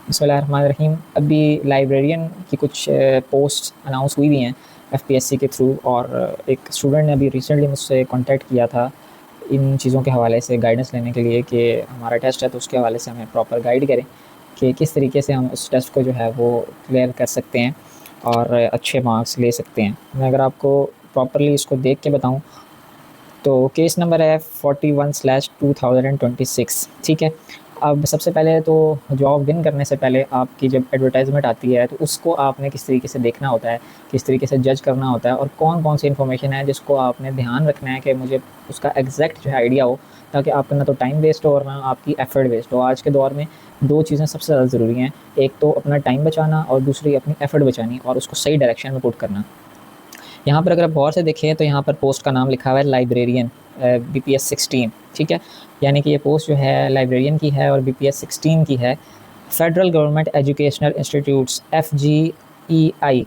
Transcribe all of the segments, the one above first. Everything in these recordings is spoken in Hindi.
बिस्मिल्लाहिर्रहमानिर्रहीम। अभी लाइब्रेरियन की कुछ पोस्ट अनाउंस हुई हैं एफपीएससी के थ्रू, और एक स्टूडेंट ने अभी रिसेंटली मुझसे कांटेक्ट किया था इन चीज़ों के हवाले से गाइडेंस लेने के लिए कि हमारा टेस्ट है तो उसके हवाले से हमें प्रॉपर गाइड करें कि किस तरीके से हम उस टेस्ट को जो है वो क्लियर कर सकते हैं और अच्छे मार्क्स ले सकते हैं। मैं अगर आपको प्रॉपरली इसको देख के बताऊं तो केस नंबर है 41/2026। ठीक है। अब सबसे पहले तो जॉब विन करने से पहले आपकी जब एडवर्टाइजमेंट आती है तो उसको आपने किस तरीके से देखना होता है, किस तरीके से जज करना होता है, और कौन कौन सी इन्फॉर्मेशन है जिसको आपने ध्यान रखना है कि मुझे उसका एग्जैक्ट जो है आइडिया हो, ताकि आपका ना तो टाइम वेस्ट हो और ना आपकी एफर्ट वेस्ट हो। आज के दौर में दो चीज़ें सबसे ज़्यादा ज़रूरी हैं, एक तो अपना टाइम बचाना और दूसरी अपनी एफर्ट बचानी और उसको सही डायरेक्शन में पुट करना। यहाँ पर अगर आप गौर से देखें तो यहाँ पर पोस्ट का नाम लिखा हुआ है लाइब्रेरियन BPS 16। ठीक है, यानी कि ये पोस्ट जो है लाइब्रेरियन की है और BPS 16 की है, federal government educational institutes FGEI।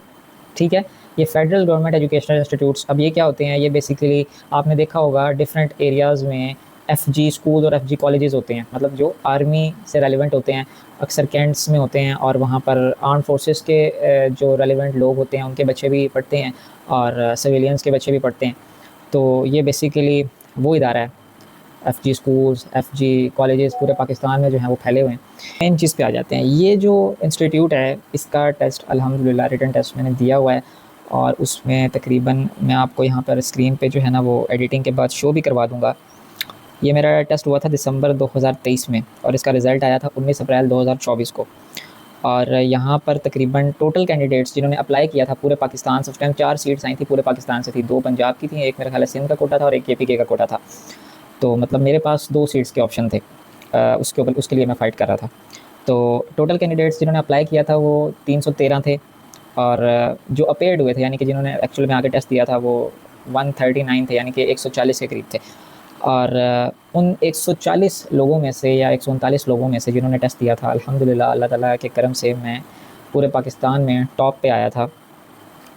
ठीक है, ये फेडरल गवर्नमेंट एजुकेशनल इंस्टीट्यूट्स, अब ये क्या होते हैं, ये बेसिकली आपने देखा होगा डिफरेंट एरियाज़ में FG स्कूल और FG कॉलेजेस होते हैं, मतलब जो आर्मी से रेलिवेंट होते हैं, अक्सर कैंट्स में होते हैं, और वहाँ पर आर्म फोर्सेस के जो रेलिवेंट लोग होते हैं उनके बच्चे भी पढ़ते हैं और सिविलियंस के बच्चे भी पढ़ते हैं। तो ये बेसिकली वो इदारा है। FG स्कूल्स, FG कॉलेजेस पूरे पाकिस्तान में जो हैं वो फैले हुए हैं। मेन चीज़ पे आ जाते हैं, ये जो इंस्टीट्यूट है इसका टेस्ट अल्हम्दुलिल्लाह रिटन टेस्ट मैंने दिया हुआ है, और उसमें तकरीबन मैं आपको यहाँ पर स्क्रीन पे जो है ना वो एडिटिंग के बाद शो भी करवा दूँगा। ये मेरा टेस्ट हुआ था दिसंबर 2023 में और इसका रिज़ल्ट आया था 19 अप्रैल 2024 को। और यहाँ पर तकरीबन टोटल कैंडिडेट्स जिन्होंने अप्लाई किया था पूरे पाकिस्तान से, उस टाइम 4 सीट्स आई थी पूरे पाकिस्तान से थी, 2 पंजाब की थी, एक मेरा ख्याल है सिंध का कोटा था और एक KPK का कोटा था। तो मतलब मेरे पास 2 सीट्स के ऑप्शन थे, उसके लिए मैं फ़ाइट कर रहा था। तो टोटल कैंडिडेट्स जिन्होंने अप्लाई किया था वो 313 थे, और जो अपेयर्ड हुए थे यानी कि जिन्होंने एक्चुअल में आके टेस्ट दिया था वो 139 थे, यानी कि 140 के करीब थे। और उन 140 लोगों में से या 139 लोगों में से जिन्होंने टेस्ट दिया था, अल्हम्दुलिल्लाह अल्लाह ताला के करम से मैं पूरे पाकिस्तान में टॉप पे आया था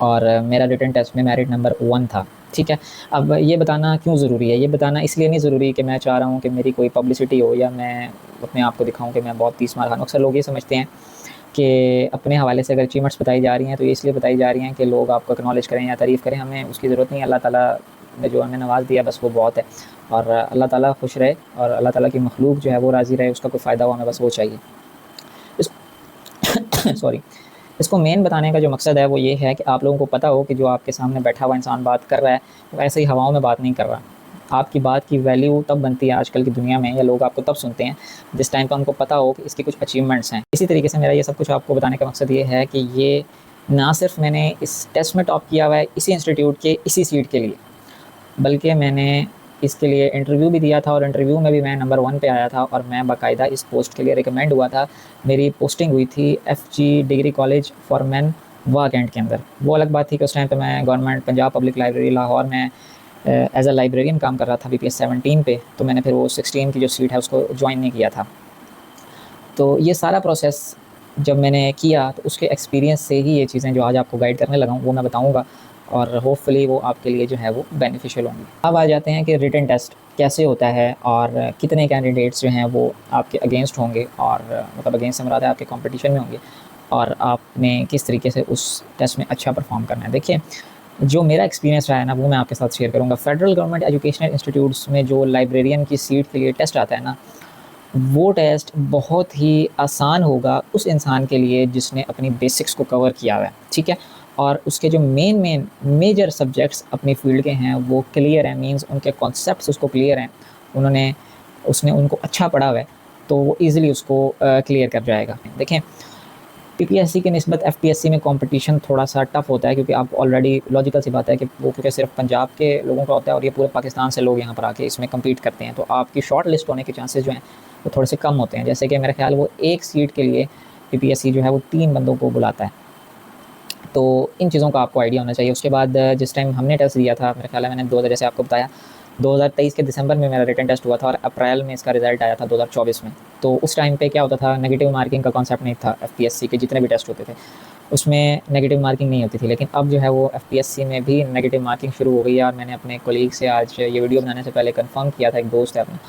और मेरा रिटन टेस्ट में मेरिट नंबर 1 था। ठीक है, अब ये बताना क्यों ज़रूरी है, ये बताना इसलिए नहीं ज़रूरी कि मैं चाह रहा हूँ कि मेरी कोई पब्लिसिटी हो या मैं अपने आप को दिखाऊँ कि मैं बहुत 30 मार खान। अक्सर लोग ये समझते हैं कि अपने हवाले से अगर अचीवमेंट्स बताई जा रही हैं तो ये इसलिए बताई जा रही हैं कि लोग आपको एक्नॉलेज करें या तारीफ़ करें। हमें उसकी ज़रूरत नहीं है, अल्लाह ताला ने जो हमें नवाज़ दिया बस वो बहुत है, और अल्लाह ताला खुश रहे और अल्लाह ताला की मखलूक जो है वो राज़ी रहे, उसका कोई फ़ायदा हो हमें बस वो चाहिए। इस सॉरी, इसको मेन बताने का जो मकसद है वो ये है कि आप लोगों को पता हो कि जो आपके सामने बैठा हुआ इंसान बात कर रहा है वो ऐसे ही हवाओं में बात नहीं कर रहा। आपकी बात की वैल्यू तब बनती है आजकल की दुनिया में, या लोग आपको तब सुनते हैं जिस टाइम पर उनको पता हो कि इसके कुछ अचीवमेंट्स हैं। इसी तरीके से मेरा ये सब कुछ आपको बताने का मकसद ये है कि ये ना सिर्फ मैंने इस टेस्ट में टॉप किया हुआ है इसी इंस्टीट्यूट के इसी सीट के लिए, बल्कि मैंने इसके लिए इंटरव्यू भी दिया था और इंटरव्यू में भी मैं नंबर 1 पे आया था, और मैं बाकायदा इस पोस्ट के लिए रिकमेंड हुआ था। मेरी पोस्टिंग हुई थी FG degree college for man वाह कैंट के अंदर। वो अलग बात थी कि उस टाइम पे मैं government Punjab public library Lahore में एज अ लाइब्रेरियन काम कर रहा था BPS 17 पे, तो मैंने फिर वो 16 की जो सीट है उसको ज्वाइन नहीं किया था। तो ये सारा प्रोसेस जब मैंने किया तो उसके एक्सपीरियंस से ही ये चीज़ें जो आज आपको गाइड करने लगा हूँ वो मैं बताऊँगा, और होपफुली वो आपके लिए जो है वो बेनिफिशियल होंगी। अब आ जाते हैं कि रिटन टेस्ट कैसे होता है और कितने कैंडिडेट्स जो हैं वो आपके अगेंस्ट होंगे, और मतलब अगेंस्ट से मुराद है आपके कंपटीशन में होंगे, और आपने किस तरीके से उस टेस्ट में अच्छा परफॉर्म करना है। देखिए, जो मेरा एक्सपीरियंस रहा है ना वो मैं आपके साथ शेयर करूँगा। फेडरल गवर्नमेंट एजुकेशनल इंस्टीट्यूट्स में जो लाइब्रेरियन की सीट के लिए टेस्ट आता है ना, वो टेस्ट बहुत ही आसान होगा उस इंसान के लिए जिसने अपनी बेसिक्स को कवर किया हुआ है। ठीक है, और उसके जो मेजर सब्जेक्ट्स अपनी फील्ड के हैं वो क्लियर हैं, मींस उनके कॉन्सेप्ट्स उसको क्लियर हैं, उसने उनको अच्छा पढ़ा हुआ है, तो वो ईज़िली उसको क्लियर कर जाएगा। देखें, PPSC की निस्बत FPSC में कंपटीशन थोड़ा सा टफ होता है, क्योंकि आप ऑलरेडी लॉजिकल सी बात है कि वो क्योंकि सिर्फ पंजाब के लोगों का होता है और ये पूरे पाकिस्तान से लोग यहाँ पर आके इसमें कम्पीट करते हैं, तो आपकी शॉर्ट लिस्ट होने के चांसेस जो हैं वो थोड़े से कम होते हैं। जैसे कि मेरा ख्याल वो एक सीट के लिए PPSC जो है वो 3 बंदों को बुलाता है। तो इन चीज़ों का आपको आइडिया होना चाहिए। उसके बाद जिस टाइम हमने टेस्ट दिया था, मेरा ख्याल है मैंने 2000 जैसे आपको बताया 2023 के दिसंबर में मेरा रिटन टेस्ट हुआ था और अप्रैल में इसका रिज़ल्ट आया था 2024 में। तो उस टाइम पे क्या होता था, नेगेटिव मार्किंग का कॉन्सेप्ट नहीं था। FPSC के जितने भी टेस्ट होते थे उसमें नेगेटिव मार्किंग नहीं होती थी, लेकिन अब जो है वो FPSC में भी नेगेटिव मार्किंग शुरू हो गई है। और मैंने अपने कोलीग से आज ये वीडियो बनाने से पहले कन्फर्म किया था, एक दोस्त है अपना,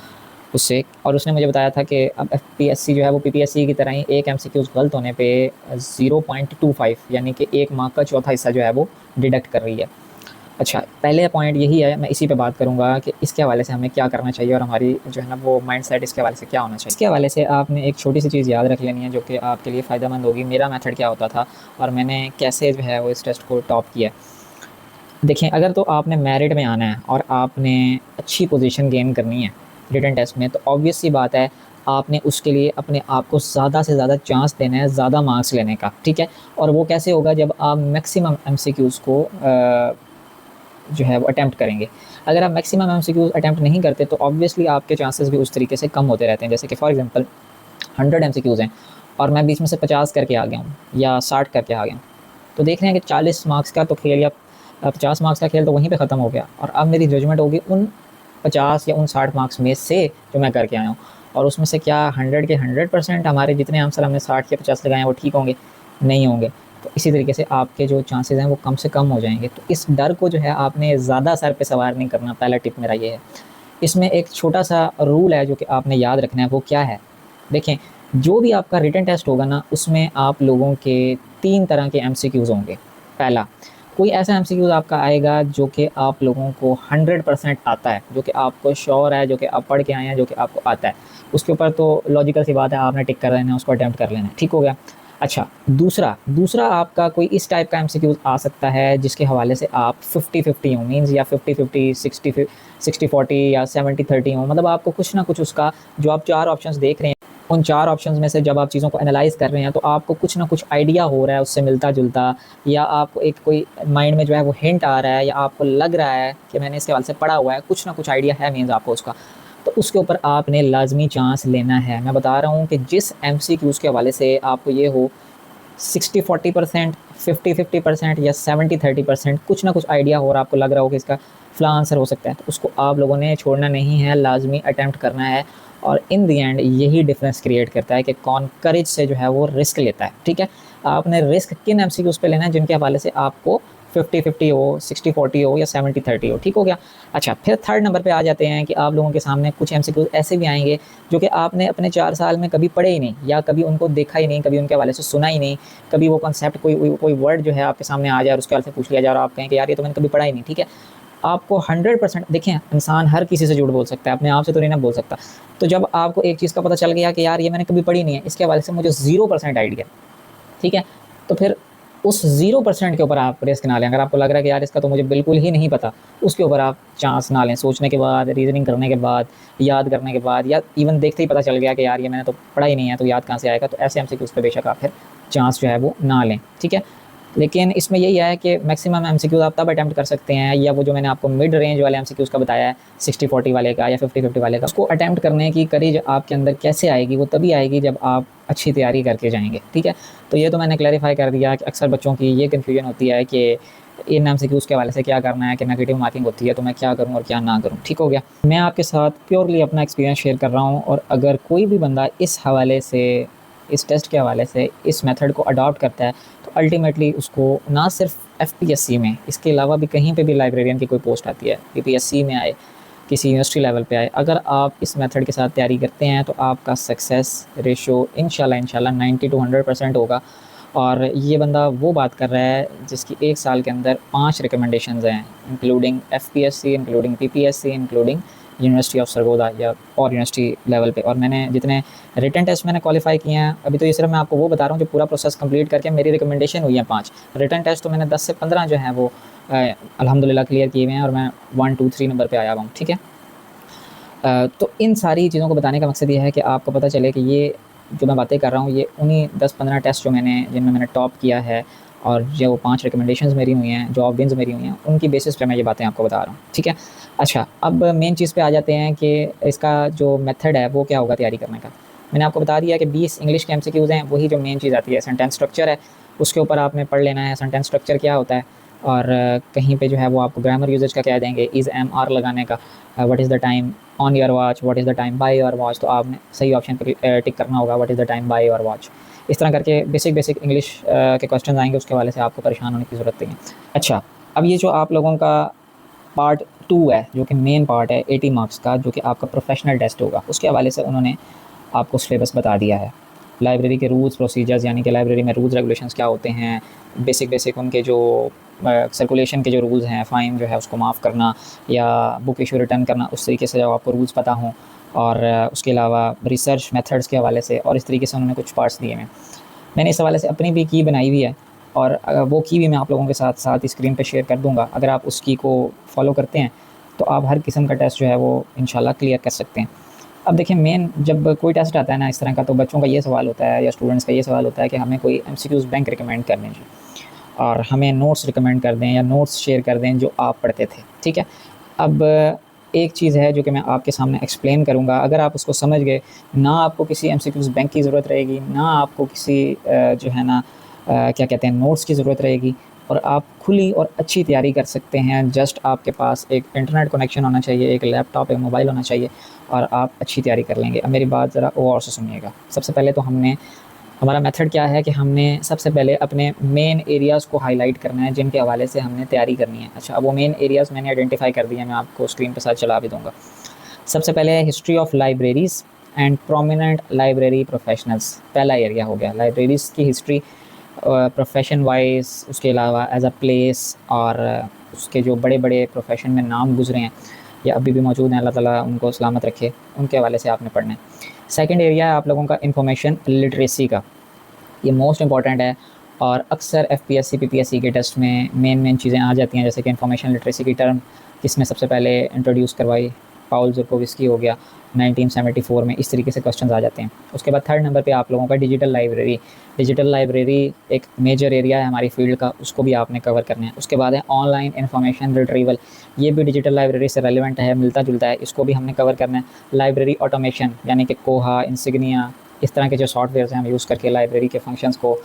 उससे, और उसने मुझे बताया था कि अब एफपीएससी जो है वो पीपीएससी की तरह ही एक एमसीक्यूज गलत होने पे 0.25 यानी कि 1 मार्क का चौथा हिस्सा जो है वो डिडक्ट कर रही है। अच्छा, पहले पॉइंट यही है, मैं इसी पे बात करूँगा कि इसके हवाले से हमें क्या करना चाहिए और हमारी जो है ना वो माइंडसेट इसके हवाले से क्या होना चाहिए। इसके हवाले से आपने एक छोटी सी चीज़ याद रख लेनी है जो कि आपके लिए फ़ायदेमंद होगी। मेरा मेथड क्या होता था और मैंने कैसे जो है वो इस टेस्ट को टॉप किया। देखें, अगर तो आपने मेरिट में आना है और आपने अच्छी पोजीशन गेन करनी है रिटन टेस्ट में, तो ऑब्वियस सी बात है आपने उसके लिए अपने आप को ज़्यादा से ज़्यादा चांस देना है ज़्यादा मार्क्स लेने का, ठीक है। और वो कैसे होगा, जब आप मैक्सिमम एमसीक्यूज़ को जो है वो अटैम्प्ट करेंगे। अगर आप मैक्सिमम एमसीक्यूज़ अटैम्प्ट नहीं करते तो ऑब्वियसली आपके चांसेस भी उस तरीके से कम होते रहते हैं। जैसे कि फॉर एग्जांपल 100 एमसीक्यूज़ हैं और मैं बीच में से 50 करके आ गया हूँ या 60 करके आ गया हूँ, तो देख रहे हैं कि 40 मार्क्स का तो खेल या 50 मार्क्स का खेल तो वहीं पे ख़त्म हो गया, और अब मेरी जजमेंट होगी उन 50 या उन 60 मार्क्स में से जो मैं करके आया हूँ, और उसमें से क्या 100 के 100% हमारे जितने आंसर हमने 60 या 50 लगाए हैं वो ठीक होंगे? नहीं होंगे। तो इसी तरीके से आपके जो चांसेस हैं वो कम से कम हो जाएंगे। तो इस डर को जो है आपने ज़्यादा सर पे सवार नहीं करना। पहला टिप मेरा ये है। इसमें एक छोटा सा रूल है जो कि आपने याद रखना है। वो क्या है, देखें, जो भी आपका रिटन टेस्ट होगा ना उसमें आप लोगों के 3 तरह के एमसीक्यूज़ होंगे। पहला, कोई ऐसा एमसीक्यूज़ आपका आएगा जो कि आप लोगों को 100% आता है, जो कि आपको श्योर है, जो कि आप पढ़ के आए हैं, जो कि आपको आता है। उसके ऊपर तो लॉजिकल सी बात है, आपने टिक कर लेना है, उसको अटेम्प्ट कर लेना है, ठीक हो गया। अच्छा, दूसरा आपका कोई इस टाइप का एमसीक्यूज़ आ सकता है जिसके हवाले से आप 50-50 हो, मीन्स या 50-50, 60-40 या 70-30 हो। मतलब आपको कुछ ना कुछ उसका, जो आप 4 ऑप्शंस देख रहे हैं, उन 4 ऑप्शंस में से जब आप चीज़ों को एनालाइज़ कर रहे हैं तो आपको कुछ ना कुछ आइडिया हो रहा है उससे मिलता-जुलता, या आपको एक कोई माइंड में जो है वो हिंट आ रहा है, या आपको लग रहा है कि मैंने इसके हवाले से पढ़ा हुआ है, कुछ ना कुछ आइडिया है मीन्स आपको उसका, तो उसके ऊपर आपने लाज़मी चांस लेना है। मैं बता रहा हूँ कि जिस एमसीक्यूज़ के हवाले से आपको ये हो 60-40%, 50-50% या 70-30% कुछ ना कुछ आइडिया हो और आपको लग रहा हो कि इसका फ़लाँ आंसर हो सकता है, तो उसको आप लोगों ने छोड़ना नहीं है, लाज़मी अटेम्प्ट करना है। और इन द एंड यही डिफरेंस क्रिएट करता है कि कौन करेज से जो है वो रिस्क लेता है, ठीक है। आपने रिस्क किन एमसीक्यूज़ पे लेना है जिनके हवाले से आपको 50-50 हो, 60-40 हो या 70-30 हो, ठीक हो गया। अच्छा, फिर थर्ड नंबर पे आ जाते हैं कि आप लोगों के सामने कुछ एमसीक्यूज़ ऐसे भी आएंगे जो कि आपने अपने 4 साल में कभी पढ़े ही नहीं, या कभी उनको देखा ही नहीं, कभी उनके हवाले से सुना ही नहीं, कभी वो कॉन्सेप्ट कोई वर्ड जो है आपके सामने आ जाए और उसके हवाले से पूछ लिया जाए और आप कहें कि यार ये तो मैंने कभी पढ़ा ही नहीं, ठीक है। आपको 100%, देखें, इंसान हर किसी से झूठ बोल सकता है, अपने आप से तो नहीं ना बोल सकता। तो जब आपको एक चीज़ का पता चल गया कि यार ये मैंने कभी पढ़ी नहीं है, इसके हवाले से मुझे 0% आइडिया, ठीक है, तो फिर उस 0% के ऊपर आप रिस्क ना लें। अगर आपको लग रहा है कि यार इसका तो मुझे बिल्कुल ही नहीं पता, उसके ऊपर आप चांस ना लें। सोचने के बाद, रीजनिंग करने के बाद, याद करने के बाद, या इवन देखते ही पता चल गया कि यार ये मैंने तो पढ़ा ही नहीं है तो याद कहाँ से आएगा, तो ऐसे एमसीक्यूज़ पे बेशक आप फिर चांस जो है वो ना लें, ठीक है। लेकिन इसमें यही है कि मैक्सिमम एमसीक्यूज़ आप तब अटेम्प्ट कर सकते हैं, या वो जो मैंने आपको मिड रेंज वाले एमसीक्यूज़ का बताया है 60-40 वाले का या 50-50 वाले का, उसको अटेम्प्ट करने की करेज आपके अंदर कैसे आएगी, वो तभी आएगी जब आप अच्छी तैयारी करके जाएंगे, ठीक है। तो ये तो मैंने क्लैरिफाई कर दिया कि अक्सर बच्चों की ये कन्फ्यूजन होती है कि इन एमसीक्यूज़ के हवाले से क्या करना है, कि नेगेटिव मार्किंग होती है तो मैं क्या करूँ और क्या ना करूँ, ठीक हो गया। मैं आपके साथ प्योरली अपना एक्सपीरियंस शेयर कर रहा हूँ, और अगर कोई भी बंदा इस हवाले से, इस टेस्ट के हवाले से इस मेथड को अडॉप्ट करता है तो अल्टीमेटली उसको ना सिर्फ एफपीएससी में, इसके अलावा भी कहीं पे भी लाइब्रेरियन की कोई पोस्ट आती है, पीपीएससी में आए, किसी यूनिवर्सिटी लेवल पे आए, अगर आप इस मेथड के साथ तैयारी करते हैं तो आपका सक्सेस रेशो इंशाल्लाह 90 to 100% होगा। और ये बंदा वो बात कर रहा है जिसकी 1 साल के अंदर 5 रिकमेंडेशंस हैं, including FPSC, including PPSC, including university of Sargodha या और यूनिवर्सिटी लेवल पे। और मैंने जितने रिटन टेस्ट मैंने क्वालिफाई किए हैं, अभी तो ये सिर्फ मैं आपको वो बता रहा हूँ जो पूरा प्रोसेस कंप्लीट करके मेरी रिकमेंडेशन हुई है 5। रिटन टेस्ट तो मैंने 10 से 15 जो हैं वो अल्हम्दुलिल्लाह क्लियर किए हुए हैं, और मैं 1, 2, 3 नंबर पर आया हुआ हूँ, ठीक है। तो इन सारी चीज़ों को बताने का मकसद ये है कि आपको पता चले कि ये जो मैं बातें कर रहा हूँ ये उन्हीं 10-15 टेस्ट जिनमें मैंने टॉप किया है, और जो 5 रिकमेंडेशंस मेरी हुई हैं, जो विन्स मेरी हुई हैं, उनकी बेसिस पे मैं ये बातें आपको बता रहा हूँ, ठीक है। अच्छा, अब मेन चीज़ पे आ जाते हैं कि इसका जो मेथड है वो क्या होगा तैयारी करने का। मैंने आपको बता दिया कि 20 इंग्लिश के एमसीक्यूज़ हैं, वही जो मेन चीज़ आती है सेंटेंस स्ट्रक्चर है, उसके ऊपर आपने पढ़ लेना है सेंटेंस स्ट्रक्चर क्या होता है। और कहीं पे जो है वो आपको ग्रामर यूजेज का कह देंगे, इज़, एम, आर लगाने का, what is the time on your watch, what is the time by your watch, तो आपने सही ऑप्शन पर टिक करना होगा, what is the time by your watch. इस तरह करके बेसिक इंग्लिश के क्वेश्चन आएंगे, उसके हवाले से आपको परेशान होने की ज़रूरत नहीं है। अच्छा, अब ये जो आप लोगों का पार्ट 2 है जो कि मेन पार्ट है 80 मार्क्स का, जो कि आपका प्रोफेशनल टेस्ट होगा। उसके हवाले से उन्होंने आपको सिलेबस बता दिया है। लाइब्रेरी के रूल्स प्रोसीजर्स, यानी कि लाइब्रेरी में रूल्स रेगुलेशंस क्या होते हैं, बेसिक उनके जो सर्कुलेशन के जो रूल्स हैं, फ़ाइन जो है उसको माफ़ करना या बुक इशू रिटर्न करना, उस तरीके से जब आपको रूल्स पता हों, और उसके अलावा रिसर्च मेथड्स के हवाले से, और इस तरीके से उन्होंने कुछ पार्ट्स दिए हैं। मैंने इस हवाले से अपनी भी की बनाई हुई है, और वो की भी मैं आप लोगों के साथ साथ स्क्रीन पे शेयर कर दूँगा। अगर आप उस की को फॉलो करते हैं तो आप हर किस्म का टेस्ट जो है वो इंशाल्लाह क्लियर कर सकते हैं। अब देखिए, मेन जब कोई टेस्ट आता है ना इस तरह का, तो बच्चों का ये सवाल होता है या स्टूडेंट्स का ये सवाल होता है कि हमें कोई एमसीक्यूज़ बैंक रिकमेंड कर दें जी, और हमें नोट्स रिकमेंड कर दें या नोट्स शेयर कर दें जो आप पढ़ते थे, ठीक है। अब एक चीज़ है जो कि मैं आपके सामने एक्सप्लेन करूँगा, अगर आप उसको समझ गए, ना आपको किसी एमसीक्यूज़ बैंक की ज़रूरत रहेगी, ना आपको किसी जो है ना क्या कहते हैं नोट्स की ज़रूरत रहेगी, और आप खुली और अच्छी तैयारी कर सकते हैं। जस्ट आपके पास एक इंटरनेट कनेक्शन होना चाहिए, एक लैपटॉप, एक मोबाइल होना चाहिए, और आप अच्छी तैयारी कर लेंगे। अब मेरी बात ज़रा और से सुनिएगा। सबसे पहले तो हमारा मेथड क्या है कि हमने सबसे पहले अपने मेन एरियाज़ को हाईलाइट करना है जिनके हवाले से हमने तैयारी करनी है। अच्छा, अब वो मेन एरियाज़ मैंने आइडेंटिफाई कर दिए हैं, मैं आपको स्क्रीन पे साथ चला भी दूँगा। सबसे पहले है history of libraries and prominent library professionals. पहला एरिया हो गया लाइब्रेरीज़ की हिस्ट्री, प्रोफेशन वाइज, उसके अलावा एज अ प्लेस, और उसके जो बड़े बड़े प्रोफेशन में नाम गुजरे हैं या अभी भी मौजूद हैं, अल्लाह ताला उनको सलामत रखे, उनके हवाले से आपने पढ़ना है। सेकंड एरिया है आप लोगों का इंफॉर्मेशन लिटरेसी का। ये मोस्ट इंपॉर्टेंट है, और अक्सर एफपीएससी पीपीएससी के टेस्ट में मेन चीज़ें आ जाती हैं, जैसे कि इंफॉर्मेशन लिटरेसी की टर्म किसने सबसे पहले इंट्रोड्यूस करवाई, पाउल ज़ुरकोव्स्की हो गया 1974 में। इस तरीके से क्वेश्चंस आ जाते हैं। उसके बाद थर्ड नंबर पे आप लोगों का डिजिटल लाइब्रेरी। डिजिटल लाइब्रेरी एक मेजर एरिया है हमारी फील्ड का, उसको भी आपने कवर करना है। उसके बाद है ऑनलाइन इन्फॉर्मेशन रिट्रीवल, ये भी डिजिटल लाइब्रेरी से रेलिवेंट है, मिलता जुलता है, इसको भी हमने कवर करना है। लाइब्रेरी ऑटोमेशन, यानी कि कोहा, इंसिग्निया, इस तरह के जो सॉफ्टवेयर्स हैं हम यूज़ करके लाइब्रेरी के फंक्शंस को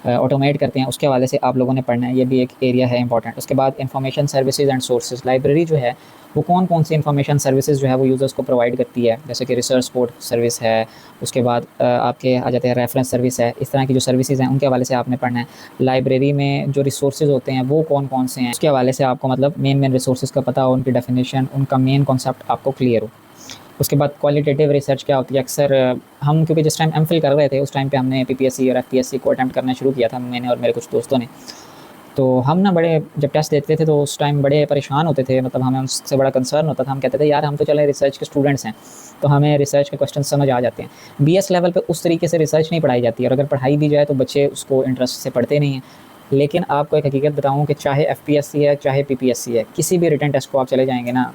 ऑटोमेट करते हैं, उसके हवाले से आप लोगों ने पढ़ना है, ये भी एक एरिया है इंपॉर्टेंट। उसके बाद information services and sources, library जो है वो कौन सी इंफॉर्मेशन सर्विसेज जो है वो यूज़र्स को प्रोवाइड करती है, जैसे कि रिसर्च सपोर्ट सर्विस है, उसके बाद आपके आ जाते हैं रेफरेंस सर्विस है, इस तरह की जो सर्विसेज हैं उनके हवाले से आपने पढ़ना है। लाइब्रेरी में जो रिसोर्सेज होते हैं वो कौन से हैं, उसके हवाले से आपको मतलब मेन रिसोर्सेज का पता हो, उनकी डेफिनेशन, उनका मेन कॉन्सेप्ट आपको क्लियर हो। उसके बाद क्वालिटेटिव रिसर्च क्या होती है, अक्सर हम क्योंकि जिस टाइम एमफिल कर रहे थे उस टाइम पे हमने पीपीएससी और एफपीएससी को अटेम्प्ट करना शुरू किया था, मैंने और मेरे कुछ दोस्तों ने। तो हम ना बड़े जब टेस्ट देते थे तो उस टाइम बड़े परेशान होते थे, मतलब हमें उससे बड़ा कंसर्न होता था। हम कहते थे यार हम तो चले रिसर्च के स्टूडेंट्स हैं, तो हमें रिसर्च के क्वेश्चन समझ आ जाते हैं। बीएस लेवल पे उस तरीके से रिसर्च नहीं पढ़ाई जाती है, और अगर पढ़ाई भी जाए तो बच्चे उसको इंटरेस्ट से पढ़ते नहीं हैं। लेकिन आपको एक हकीकत बताऊँ कि चाहे एफपीएससी है चाहे पीपीएससी है, किसी भी रिटन टेस्ट को आप चले जाएंगे ना,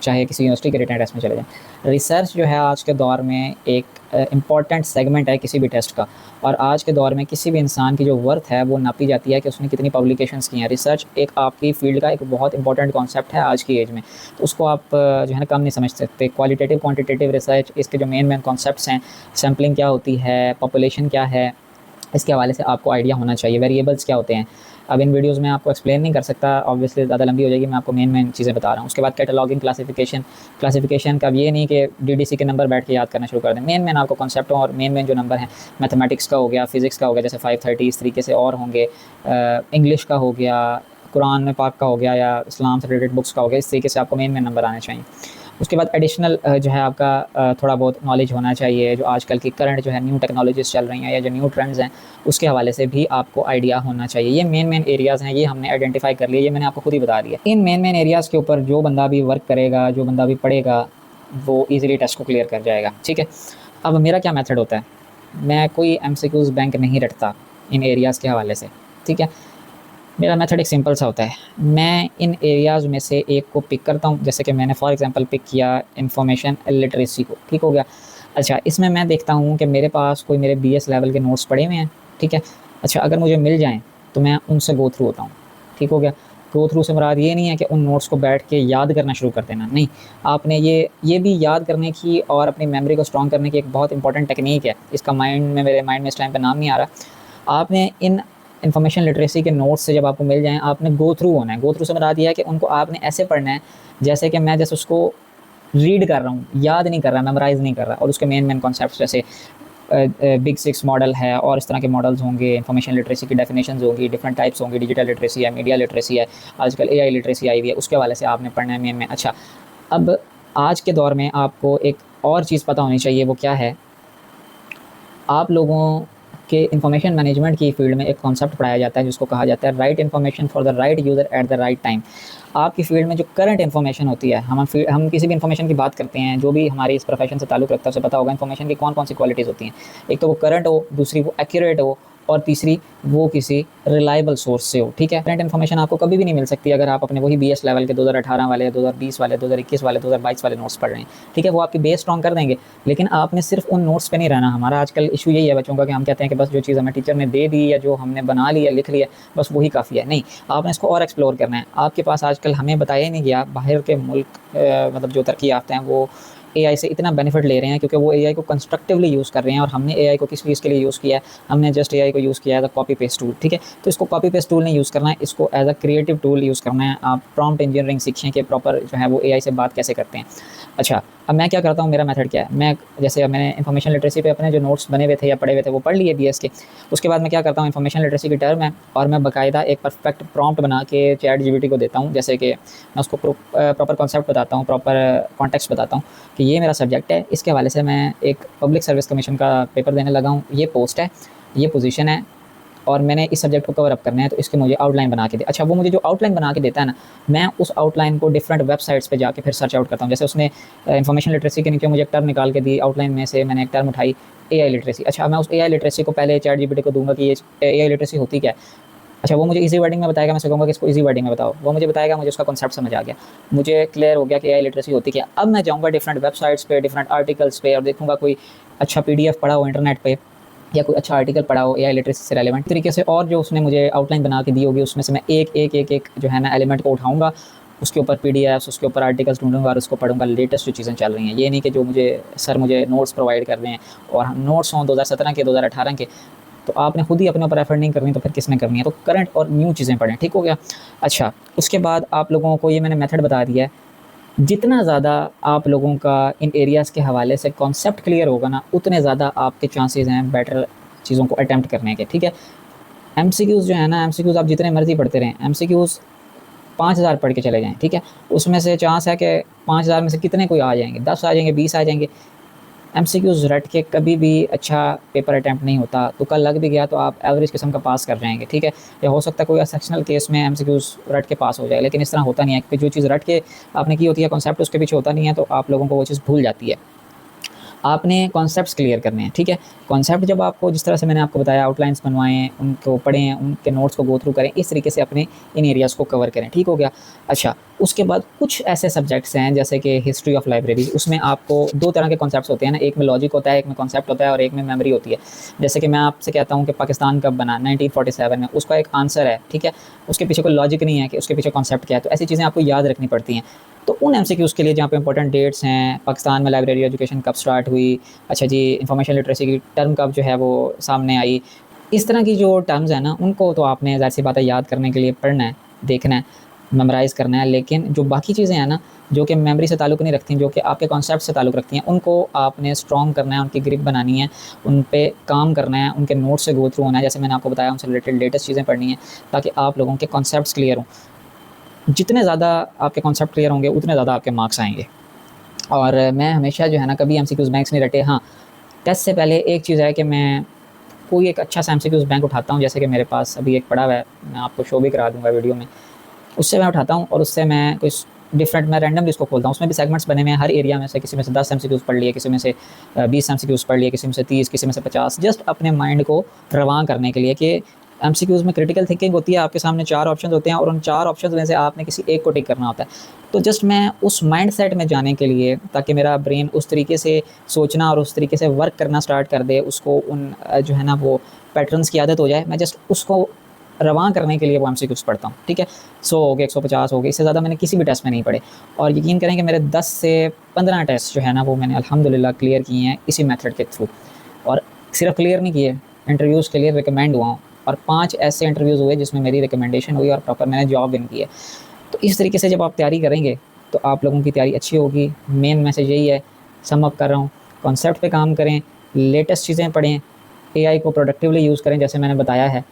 चाहे किसी यूनिवर्सिटी के रिटन टेस्ट में चले जाएँ, रिसर्च जो है आज के दौर में एक इम्पॉर्टेंट सेगमेंट है किसी भी टेस्ट का। और आज के दौर में किसी भी इंसान की जो वर्थ है वो नापी जाती है कि उसने कितनी पब्लिकेशंस की हैं। रिसर्च एक आपकी फील्ड का एक बहुत इंपॉर्टेंट कॉन्सेप्ट है आज की एज में, तो उसको आप जो है ना कम नहीं समझ सकते। क्वालिटेटिव क्वांटिटेटिव रिसर्च, इसके जो मेन कॉन्सेप्ट्स हैं, सैम्पलिंग क्या होती है, पॉपुलेशन क्या है, इसके हवाले से आपको आइडिया होना चाहिए। वेरिएबल्स क्या होते हैं, अब इन वीडियोस में आपको एक्सप्लेन नहीं कर सकता, ऑब्वियसली ज़्यादा लंबी हो जाएगी, मैं आपको मेन चीज़ें बता रहा हूँ। उसके बाद कैटलॉगिंग, क्लासिफिकेशन का ये नहीं कि डीडीसी के नंबर बैठ के याद करना शुरू कर दें। मेन आपको कॉन्सेप्ट और मेन जो नंबर हैं, मैथमेटिक्स का हो गया, फिज़िक्स का हो गया, जैसे 530, इस तरीके से और होंगे, इंग्लिश का हो गया, कुरान में पाक का हो गया, या इस्लाम से रिलेटेड बुक्स का हो गया, इस तरीके से आपको मेन नंबर आने चाहिए। उसके बाद एडिशनल जो है आपका थोड़ा बहुत नॉलेज होना चाहिए, जो आजकल की करंट जो है न्यू टेक्नोलॉजीज़ चल रही हैं या जो न्यू ट्रेंड्स हैं उसके हवाले से भी आपको आइडिया होना चाहिए। ये मेन एरियाज़ हैं, ये हमने आइडेंटिफाई कर लिए, ये मैंने आपको खुद ही बता दिया। इन मेन एरियाज़ के ऊपर जो बंदा भी वर्क करेगा, जो बंदा भी पढ़ेगा, वो ईज़िली टेस्ट को क्लियर कर जाएगा, ठीक है। अब मेरा क्या मेथड होता है, मैं कोई एमसीक्यूज़ बैंक नहीं रखता इन एरियाज़ के हवाले से, ठीक है। मेरा मेथड एक सिंपल सा होता है, मैं इन एरियाज़ में से एक को पिक करता हूँ, जैसे कि मैंने फॉर एग्जांपल पिक किया इंफॉर्मेशन लिटरेसी को, ठीक हो गया। अच्छा, इसमें मैं देखता हूँ कि मेरे पास कोई मेरे बीएस लेवल के नोट्स पड़े हुए हैं, ठीक है। अच्छा, अगर मुझे मिल जाएँ तो मैं उनसे गो थ्रू होता हूँ, ठीक हो गया। गो थ्रू से मुराद ये नहीं है कि उन नोट्स को बैठ के याद करना शुरू कर देना, नहीं। आपने ये भी याद करने की और अपनी मेमोरी को स्ट्रॉन्ग करने की एक बहुत इंपॉर्टेंट टेक्निक है, इसका मेरे माइंड में इस टाइम पर नाम नहीं आ रहा। आपने इन इन्फॉर्मेशन लिटरेसी के नोट्स से जब आपको मिल जाएँ, आपने गो थ्रू होना है। गो थ्रू से मुराद ये है कि उनको आपने ऐसे पढ़ना है जैसे कि मैं जैसे उसको रीड कर रहा हूँ, याद नहीं कर रहा, मेमोराइज़ नहीं कर रहा। और उसके मेन कॉन्सेप्ट्स जैसे बिग सिक्स मॉडल है और इस तरह के मॉडल्स होंगे, इंफॉर्मेशन लिटरेसी की डेफिनेशंस होगी, डिफरेंट टाइप्स होंगी, डिजिटल लिटरेसी है, मीडिया लिटरेसी है, आजकल एआई लिटरेसी आई हुई है, उसके हवाले से आपने पढ़ना है में। अच्छा, अब आज के दौर में आपको एक और चीज़ पता होनी चाहिए, वो क्या है, आप लोगों के इंफॉर्मेशन मैनेजमेंट की फील्ड में एक कॉन्सेप्ट पढ़ाया जाता है जिसको कहा जाता है right information for the right user at the right time. आपकी फील्ड में जो करंट इन्फॉर्मेशन होती है, हम किसी भी इन्फॉर्मेशन की बात करते हैं, जो भी हमारी इस प्रोफेशन से ताल्लुक़ रखता है उसे पता होगा इन्फॉर्मेशन की कौन कौन सी क्वालिटीज़ होती हैं। एक तो वो करंट हो, दूसरी वो एक्यूरेट हो, और तीसरी वो किसी रिलायबल सोर्स से हो। ठीक है, करंट इन्फॉर्मेशन आपको कभी भी नहीं मिल सकती अगर आप अपने वही बीएस लेवल के 2018 वाले, 2020 वाले, 2021 वाले, 2022 वाले नोट्स पढ़ रहे हैं। ठीक है, वो आपकी बेस स्ट्रॉन्ग कर देंगे, लेकिन आपने सिर्फ उन नोट्स पे नहीं रहना। हमारा आजकल इशू यही है बच्चों का कि हम कहते हैं कि बस जो चीज़ हमें टीचर ने दे दी या जो हमने बना लिया, लिख लिया, बस वही काफ़ी है। नहीं, आपने इसको और एक्सप्लोर करना है। आपके पास आजकल हमें बताया ही नहीं गया, बाहर के मुल्क मतलब जो तरक्की याफ्ता हैं वो एआई से इतना बेनिफिट ले रहे हैं क्योंकि वो एआई को कंस्ट्रक्टिवली यूज़ कर रहे हैं। और हमने एआई को किस चीज़ के लिए यूज़ किया है, हमने जस्ट एआई को यूज़ किया है कॉपी पेस्ट टूल। ठीक है, तो इसको कॉपी पेस्ट टूल नहीं यूज़ करना है, इसको as a creative tool use करना है। आप प्रॉम्प्ट इंजीनियरिंग सीखें कि प्रॉपर जो है वो एआई से बात कैसे करते हैं। अच्छा, अब मैं क्या करता हूँ, मेरा मेथड क्या है, मैं जैसे अब मैंने इन्फॉर्मेशन लिटरेसी पे अपने जो नोट्स बने हुए थे या पढ़े हुए थे वो पढ़ लिए बीएस के। उसके बाद मैं क्या करता हूँ, इन्फॉर्मेशन लिटरेसी की टर्म है और मैं बाकायदा एक परफेक्ट प्रॉम्प्ट बना के चैट जीपीटी को देता हूँ। जैसे कि मैं उसको प्रॉपर कॉन्सेप्ट बताता हूँ, प्रॉपर कॉन्टेक्स्ट बताता हूँ कि ये मेरा सब्जेक्ट है, इसके हवाले से मैं एक पब्लिक सर्विस कमीशन का पेपर देने लगा हूँ, ये पोस्ट है, ये पोजीशन है और मैंने इस सब्जेक्ट को कवर अप करना है, तो इसके मुझे आउटलाइन बना के दे। अच्छा, वो मुझे जो आउटलाइन बना के देता है ना, मैं उस आउटलाइन को डिफरेंट वेबसाइट्स पे जाके फिर सर्च आउट करता हूँ। जैसे उसने इन्फॉर्मेशन लिटरेसी के नीचे मुझे एक टर्म निकाल के दी, आउटलाइन में से मैंने एक टर्म उठाई एआई लिटरेसी। अच्छा, मैं उस एआई लिटरेसी को पहले चैट जीपीटी को दूंगा कि ये एआई लिटरेसी होती क्या है। अच्छा, वो मुझे इजी वर्डिंग में बताएगा, मैं उसको कहूँगा कि इसको इजी वर्डिंग में बताओ, वो मुझे बताएगा, मुझे उसका कॉन्सेप्ट समझ आ गया, मुझे क्लियर हो गया कि एआई लिटरेसी होती क्या। अब मैं जाऊँगा डिफरेंट वेबसाइट्स पे, डिफरेंट आर्टिकल्स पे और देखूँगा कोई अच्छा पीडीएफ पढ़ा हो इंटरनेट पे या कोई अच्छा आर्टिकल पढ़ा हो एआई लिटरेसी से रेलेवेंट तरीके से, और जो उसने मुझे आउटलाइन बना के दी होगी उसमें से मैं एक जो है ना एलिमेंट को उठाऊँगा, उसके ऊपर पीडीएफ्स, उसके ऊपर आर्टिकल्स ढूंढूंगा और उसको पढ़ूंगा, लेटेस्ट जो चीज़ें चल रही हैं। ये नहीं कि जो मुझे नोट्स प्रोवाइड कर रहे हैं और नोट्स हों 2017 के, 2018 के, तो आपने खुद ही अपने ऊपर एफर्ट नहीं करनी तो फिर किसने करनी है। तो करंट और न्यू चीज़ें पढ़ें, ठीक हो गया। अच्छा, उसके बाद आप लोगों को ये मैंने मेथड बता दिया है, जितना ज़्यादा आप लोगों का इन एरियाज़ के हवाले से कॉन्सेप्ट क्लियर होगा ना, उतने ज़्यादा आपके चांसेस हैं बेटर चीज़ों को अटैम्प्ट करने के। ठीक है, एमसीक्यूज़ जो है ना, एमसीक्यूज़ आप जितने मर्जी पढ़ते रहें, एमसीक्यूज़ 5000 पढ़ के चले जाएँ, ठीक है, उसमें से चांस है कि 5000 में से कितने कोई आ जाएंगे, 10 आ जाएंगे, 20 आ जाएंगे। एमसीक्यूज़ रट के कभी भी अच्छा पेपर अटैम्प्ट नहीं होता, तो कल लग भी गया तो आप एवरेज किस्म का पास कर जाएंगे। ठीक है, या हो सकता है कोई एक्सेप्शनल केस में एमसीक्यूज़ रट के पास हो जाए, लेकिन इस तरह होता नहीं है क्योंकि जो चीज़ रट के आपने की होती है, कॉन्सेप्ट उसके पीछे होता नहीं है, तो आप लोगों को वो चीज़ भूल जाती है। आपने कॉन्सेप्ट्स क्लियर करने हैं। ठीक है, कॉन्सेप्ट जब आपको जिस तरह से मैंने आपको बताया, आउटलाइंस बनवाएं, उनको पढ़ें, उनके नोट्स को गो थ्रू करें, इस तरीके से अपने इन एरियाज़ को कवर करें। ठीक हो गया। अच्छा, उसके बाद कुछ ऐसे सब्जेक्ट्स हैं जैसे कि हिस्ट्री ऑफ लाइब्रेरी, उसमें आपको दो तरह के कॉन्सेप्ट्स होते हैं ना, एक में लॉजिक होता है, एक में कॉन्सेप्ट होता है और एक में मेमोरी होती है। जैसे कि मैं आपसे कहता हूँ कि पाकिस्तान कब बना, 1947 में, उसका एक आंसर है। ठीक है, उसके पीछे कोई लॉजिक नहीं है कि उसके पीछे कॉन्सेप्ट क्या है, तो ऐसी चीज़ें आपको याद रखनी पड़ती हैं। तो उन एमसीक्यूज़ के लिए जहाँ पे इंपॉर्टेंट डेट्स हैं, पाकिस्तान में लाइब्रेरी एजुकेशन कब स्टार्ट हुई, अच्छा जी, इंफॉर्मेशन लिटरेसी की टर्म कब जो है वो सामने आई, इस तरह की जो टर्म्स हैं ना, उनको तो आपने ज़ाहिर सी बात है याद करने के लिए पढ़ना है, देखना है, मेमोराइज़ करना है। लेकिन जो बाकी चीज़ें हैं ना, जो कि मेमोरी से ताल्लुक़ नहीं रखती, जो कि आपके कॉन्सेप्ट से ताल्लुक़ रखती हैं, उनको आपने स्ट्रॉन्ग करना है, उनकी ग्रिप बनानी है, उन पे काम करना है, उनके नोट्स से गो थ्रू होना है, जैसे मैंने आपको बताया, उनसे रिलेटेड लेटेस्ट चीज़ें पढ़नी है ताकि आप लोगों के कॉन्सेप्ट्स क्लियर हों। जितने ज़्यादा आपके कॉन्सेप्ट क्लियर होंगे उतने ज़्यादा आपके मार्क्स आएंगे। और मैं हमेशा जो है ना, कभी एमसीक्यूज़ बैंक्स नहीं रटे। हाँ, टेस्ट से पहले एक चीज़ है कि मैं कोई एक अच्छा सा एमसीक्यूज़ बैंक उठाता हूँ, जैसे कि मेरे पास अभी एक पड़ा हुआ है, मैं आपको शो भी करा दूँगा वीडियो में। उससे मैं उठाता हूँ और उससे मैं कोई डिफरेंट, मैं रैंडमली इसको खोलता हूँ, उसमें भी सेगमेंट्स बने हुए हैं, हर एरिया में से किसी में से 10 एमसीक्यूज़ पढ़ लिए, किसी में से 20 एमसीक्यूज़ पढ़ लिए, किसी में से 30, किसी में से 50, जस्ट अपने माइंड को रवां करने के लिए कि एमसीक्यूज़ में क्रिटिकल थिंकिंग होती है, आपके सामने 4 ऑप्शंस होते हैं और उन 4 ऑप्शंस में से आपने किसी एक को टिक करना होता है। तो जस्ट मैं उस माइंडसेट में जाने के लिए, ताकि मेरा ब्रेन उस तरीके से सोचना और उस तरीके से वर्क करना स्टार्ट कर दे, उसको उन जो है ना वो पैटर्न्स की आदत हो जाए, मैं जस्ट उसको रवां करने के लिए वो एमसीक्यूज़ पढ़ता हूँ। ठीक है, 100 हो गए, 150 हो गए, इससे ज़्यादा मैंने किसी भी टेस्ट में नहीं पढ़े। और यकीन करें कि मेरे 10 से 15 टेस्ट जो है ना वो मैंने अल्हम्दुलिल्लाह क्लियर किए हैं इसी मेथड के थ्रू। और सिर्फ क्लियर नहीं किए, इंटरव्यूज़ के लिए रिकमेंड हुआ हूँ और 5 ऐसे इंटरव्यूज़ हुए जिसमें मेरी रिकमेंडेशन हुई और प्रॉपर मैंने जॉब विन की है। तो इस तरीके से जब आप तैयारी करेंगे तो आप लोगों की तैयारी अच्छी होगी। मेन मैसेज यही है, सम अप कर रहा हूँ, कॉन्सेप्ट पे काम करें, लेटेस्ट चीज़ें पढ़ें, एआई को प्रोडक्टिवली यूज़ करें जैसे मैंने बताया है।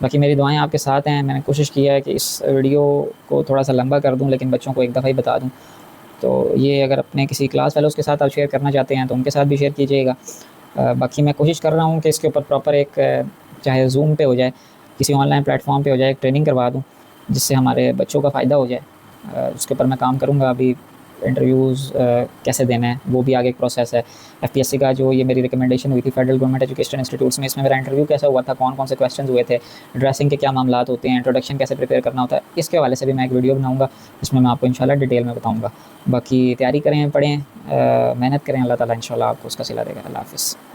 बाकी मेरी दुआएँ आपके साथ हैं। मैंने कोशिश की है कि इस वीडियो को थोड़ा-सा लंबा कर दूँ, लेकिन बच्चों को एक दफ़ा ही बता दूँ। तो ये अगर अपने किसी क्लास फेलोज़ के साथ आप शेयर करना चाहते हैं तो उनके साथ भी शेयर कीजिएगा। बाकी मैं कोशिश कर रहा हूँ कि इसके ऊपर प्रॉपर एक चाहे ज़ूम पे हो जाए, किसी ऑनलाइन प्लेटफ़ॉर्म पे हो जाए, एक ट्रेनिंग करवा दूँ, जिससे हमारे बच्चों का फ़ायदा हो जाए। उसके ऊपर मैं काम करूँगा। अभी इंटरव्यूज़ कैसे देना है वो भी आगे एक प्रोसेस है। एफपीएससी का जो ये मेरी रिकमेंडेशन हुई थी फेडरल गवर्नमेंट एजुकेशन इंस्टीट्यूट्स में, इसमें मेरा इंटरव्यू कैसा हुआ था, कौन-कौन से क्वेश्चंस हुए थे, ड्रेसिंग के क्या मामलात होते हैं, इंट्रोडक्शन कैसे प्रिपेयर करना होता है, इसके हवाले से भी मैं एक वीडियो बनाऊँगा, जिसमें मैं आपको इंशाल्लाह डिटेल में बताऊँगा। बाकी तैयारी करें, पढ़ें, मेहनत करें, अल्लाह ताला इंशाल्लाह आपको उसका सिला देगा। अल्लाह हाफ़िज़।